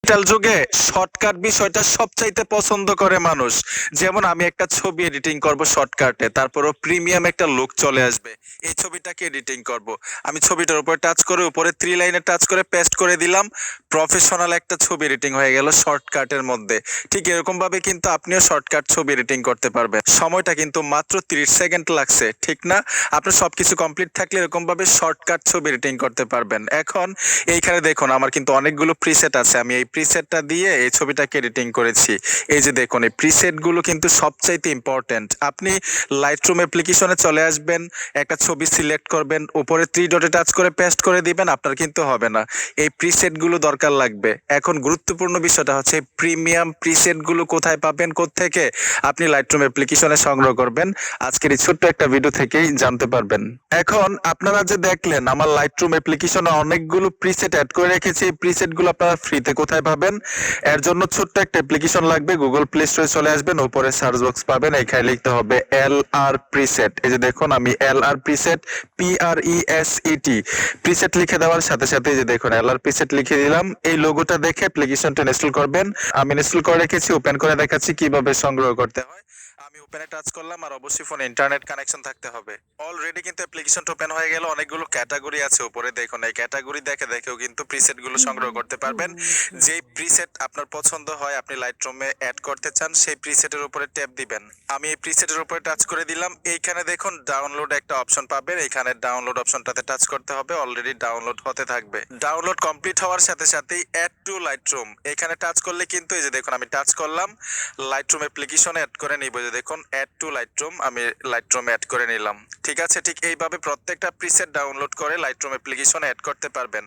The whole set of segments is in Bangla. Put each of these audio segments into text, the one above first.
ডিজিটাল যুগে শর্টকাট বিষয়টা সবচাইতে পছন্দ করে মানুষ। যেমন আমি একটা ছবি এডিটিং করব শর্টকাটে, তারপরও প্রিমিয়াম একটা লুক চলে আসবে। এই ছবিটাকে এডিটিং করব। আমি ছবিটার উপরে টাচ করে উপরে 3 লাইনে টাচ করে পেস্ট করে দিলাম। প্রফেশনাল একটা ছবি এডিটিং হয়ে গেল শর্টকাটের মধ্যে। ঠিক এরকম ভাবে কিন্তু আপনিও শর্টকাট ছবি এডিটিং করতে পারবেন। সময়টা কিন্তু মাত্র 30 সেকেন্ড লাগছে, ঠিক না? আপনার সবকিছু কমপ্লিট থাকলে এরকম ভাবে শর্টকাট ছবি এডিটিং করতে পারবেন। এখন এইখানে দেখুন আমার কিন্তু অনেকগুলো প্রিসেট আছে। আমি এই প্রিসেটটা দিয়ে এই ছবিটাকে এডিটিং করেছি। এই যে দেখুন এই প্রিসেটগুলো কিন্তু সবচাইতে ইম্পর্টেন্ট। আপনি লাইটরুম অ্যাপ্লিকেশনে চলে আসবেন, একটা ছবি সিলেক্ট করবেন, উপরে 3 ডটে টাচ করে পেস্ট করে দিবেন, আপনার কিন্তু হবে না। এই প্রিসেটগুলো দরকার লাগবে। এখন গুরুত্বপূর্ণ বিষয়টা হচ্ছে প্রিমিয়াম প্রিসেটগুলো কোথায় পাবেন, কোত্থেকে আপনি লাইটরুম অ্যাপ্লিকেশনে সংগ্রহ করবেন, আজকের এই ছোট্ট একটা ভিডিও থেকেই জানতে পারবেন। এখন আপনারা যে দেখলেন আমার লাইটরুম অ্যাপ্লিকেশনে অনেকগুলো প্রিসেট অ্যাড করে রেখেছি। এই প্রিসেটগুলো আপনারা ফ্রিতে কোথায় পাবেন? এর জন্য ছোট্ট একটা অ্যাপ্লিকেশন লাগবে। গুগল প্লে স্টোরে চলে আসবেন, উপরে সার্চ বক্স পাবেন, এখানে লিখতে হবে LR প্রিসেট। এই যে দেখুন আমি LR প্রিসেট, PRESET প্রিসেট লিখে দেওয়ার সাথে সাথে এই যে দেখুন LR প্রিসেট লিখে দিলাম। এই লোগোটা দেখে অ্যাপ্লিকেশনটা ইনস্টল করবেন। আমি ইনস্টল করে রেখেছি, ওপেন করে দেখাচ্ছি কিভাবে সংগ্রহ করতে হয়। আমি ওপেনে টাচ করলাম, আর অবশ্যই ফোনে ইন্টারনেট কানেকশন থাকতে হবে। অলরেডি কিন্তু অ্যাপ্লিকেশনটা ওপেন হয়ে গেল। অনেকগুলো ক্যাটাগরি আছে উপরে দেখুন। এই ক্যাটাগরি দেখে দেখেও কিন্তু প্রিসেট গুলো সংগ্রহ করতে পারবেন। যেই প্রিসেট আপনার পছন্দ হয়, আপনি লাইটরুমে অ্যাড করতে চান, সেই প্রিসেটের উপরে ট্যাপ দিবেন। আমি এই প্রিসেটের উপরে টাচ করে দিলাম। এইখানে দেখুন ডাউনলোড একটা অপশন পাবেন। এখানে ডাউনলোড অপশনটাতে টাচ করতে হবে। অলরেডি ডাউনলোড হতে থাকবে। ডাউনলোড কমপ্লিট হওয়ার সাথে সাথেই অ্যাড টু লাইটরুম এখানে টাচ করলে কিন্তু এই যে দেখুন আমি টাচ করলাম, লাইটরুম অ্যাপ্লিকেশনে অ্যাড করে নিব। যে দেখুন অ্যাড টু লাইটরুম, আমি লাইটরুম অ্যাড করে নিলাম। ঠিক আছে, ঠিক এইভাবে প্রত্যেকটা প্রিসেট ডাউনলোড করে লাইটরুম অ্যাপ্লিকেশনে অ্যাড করতে পারবেন।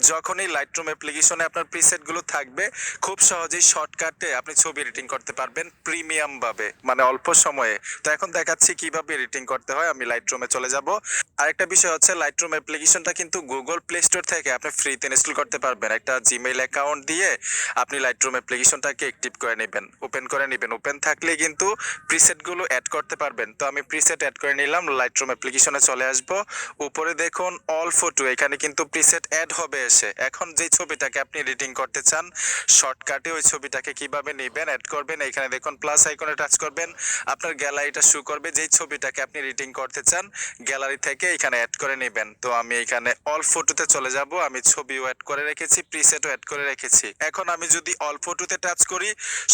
যখনই লাইটরুম অ্যাপ্লিকেশনে আপনার প্রিসেটগুলো থাকবে, খুব সহজেই শর্টকাটে আপনি ছবি এডিটিং করতে পারবেন প্রিমিয়াম ভাবে, মানে অল্প সময়ে। তো এখন দেখাচ্ছি কিভাবে এডিটিং করতে হয়। আমি লাইটরুমে চলে যাব। আরেকটা বিষয় হচ্ছে লাইটরুম অ্যাপ্লিকেশনটা কিন্তু গুগল প্লে স্টোর থেকে আপনি ফ্রিতে ইনস্টল করতে পারবেন। একটা জিমেইল অ্যাকাউন্ট দিয়ে আপনি লাইটরুম অ্যাপ্লিকেশনটাকে অ্যাক্টিভ করে নেবেন, ওপেন করে নেবেন। ওপেন থাকলে কিন্তু প্রিসেটগুলো অ্যাড করতে পারবেন। তো আমি প্রিসেট অ্যাড করে নিলাম, লাইটরুম অ্যাপ্লিকেশনে চলে আসব। উপরে দেখুন অল ফটো, এখানে কিন্তু প্রিসেট অ্যাড হবে এসে। এখন যে ছবিটাকে আপনি এডিটিং করতে চান শর্টকাটে, ওই ছবিটাকে কিভাবে নেবেন, অ্যাড করবেন, এখানে দেখুন প্লাস আইকনে টাচ করবেন, আপনার গ্যালারিটা শো করবে। যেই ছবিটাকে আপনি এডিটিং করতে চান গ্যালারি থেকে এখানে অ্যাড করে নেবেন। তো আমি এখানে অল ফটোতে চলে যাব। আমি ছবিও অ্যাড করে রেখেছি, প্রিসেটও অ্যাড করে রেখেছি। এখন আমি যদি অল ফটোতে টাচ করি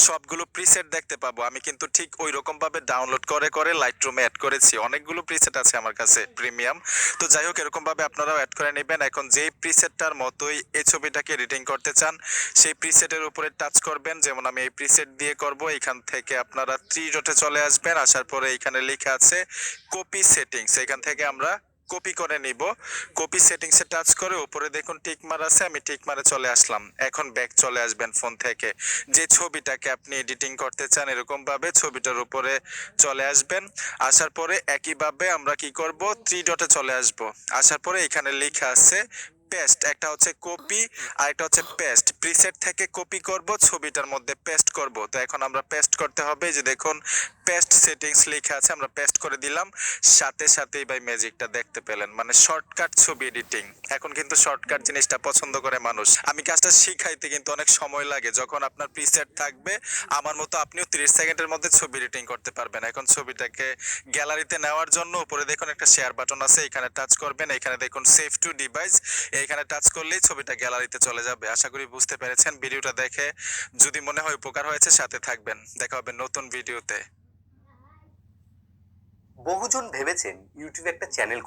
সবগুলো প্রিসেট দেখতে পাবো। আমি কিন্তু ঠিক ওই রকম ভাবে ডাউনলোড করে করে লাইটরুমে অ্যাড করেছি। অনেকগুলো প্রিসেট আছে আমার কাছে প্রিমিয়াম। তো যাই হোক এরকম ভাবে আপনারাও অ্যাড করে নেবেন। এখন যেই প্রিসেটটার মতোই এই ছবিটাকে এডিটিং করতে চান সেই প্রিসেটের উপরে টাচ করবেন। যেমন আমি এই প্রিসেট দিয়ে করব। এখান থেকে আপনারা 3 ডটে চলে আসবেন। আসার পরে এখানে লেখা আছে কপি সেটিংস, এখান থেকে আমরা কপি করে নিব। কপি সেটিংসে টাচ করে উপরে দেখুন টিক মার আছে, আমি টিক মারে চলে আসলাম। এখন ব্যাক চলে আসবেন ফোন থেকে। যে ছবিটাকে আপনি এডিটিং করতে চান এরকম ভাবে ছবিটার উপরে চলে আসবেন। আসার পরে একইভাবে আমরা কি করব, 3 ডটে চলে আসব। আসার পরে এখানে লেখা আছে পেস্ট, একটা হচ্ছে কপি আর একটা হচ্ছে পেস্ট। প্রিসেট থেকে কপি করব, ছবিটার মধ্যে পেস্ট করব। তো এখন আমরা পেস্ট করতে হবে। যে দেখুন পেস্ট সেটিংস লেখা আছে, আমরা পেস্ট করে দিলাম। সাথে সাথেই ভাই ম্যাজিকটা দেখতে পেলেন, মানে শর্টকাট ছবি এডিটিং। এখন কিন্তু শর্টকাট জিনিসটা পছন্দ করে মানুষ। আমি কাজটা শিখাইতে কিন্তু অনেক সময় লাগে। যখন আপনার প্রিসেট থাকবে আমার মতো আপনিও 30 সেকেন্ডের মধ্যে ছবি এডিটিং করতে পারবেন। এখন ছবিটাকে গ্যালারিতে নেওয়ার জন্য উপরে দেখুন একটা শেয়ার বাটন আছে, এখানে টাচ করবেন। এখানে দেখুন সেভ টু ডিভাইস, এইখানে টাচ করলেই ছবিটা গ্যালারিতে চলে যাবে। আশা করি বুঝতে পেরেছেন। ভিডিওটা দেখে যদি মনে হয় উপকার হয়েছে সাথে থাকবেন। দেখা হবে নতুন ভিডিওতে। বহুজন ভেবেছেন ইউটিউবে একটা চ্যানেল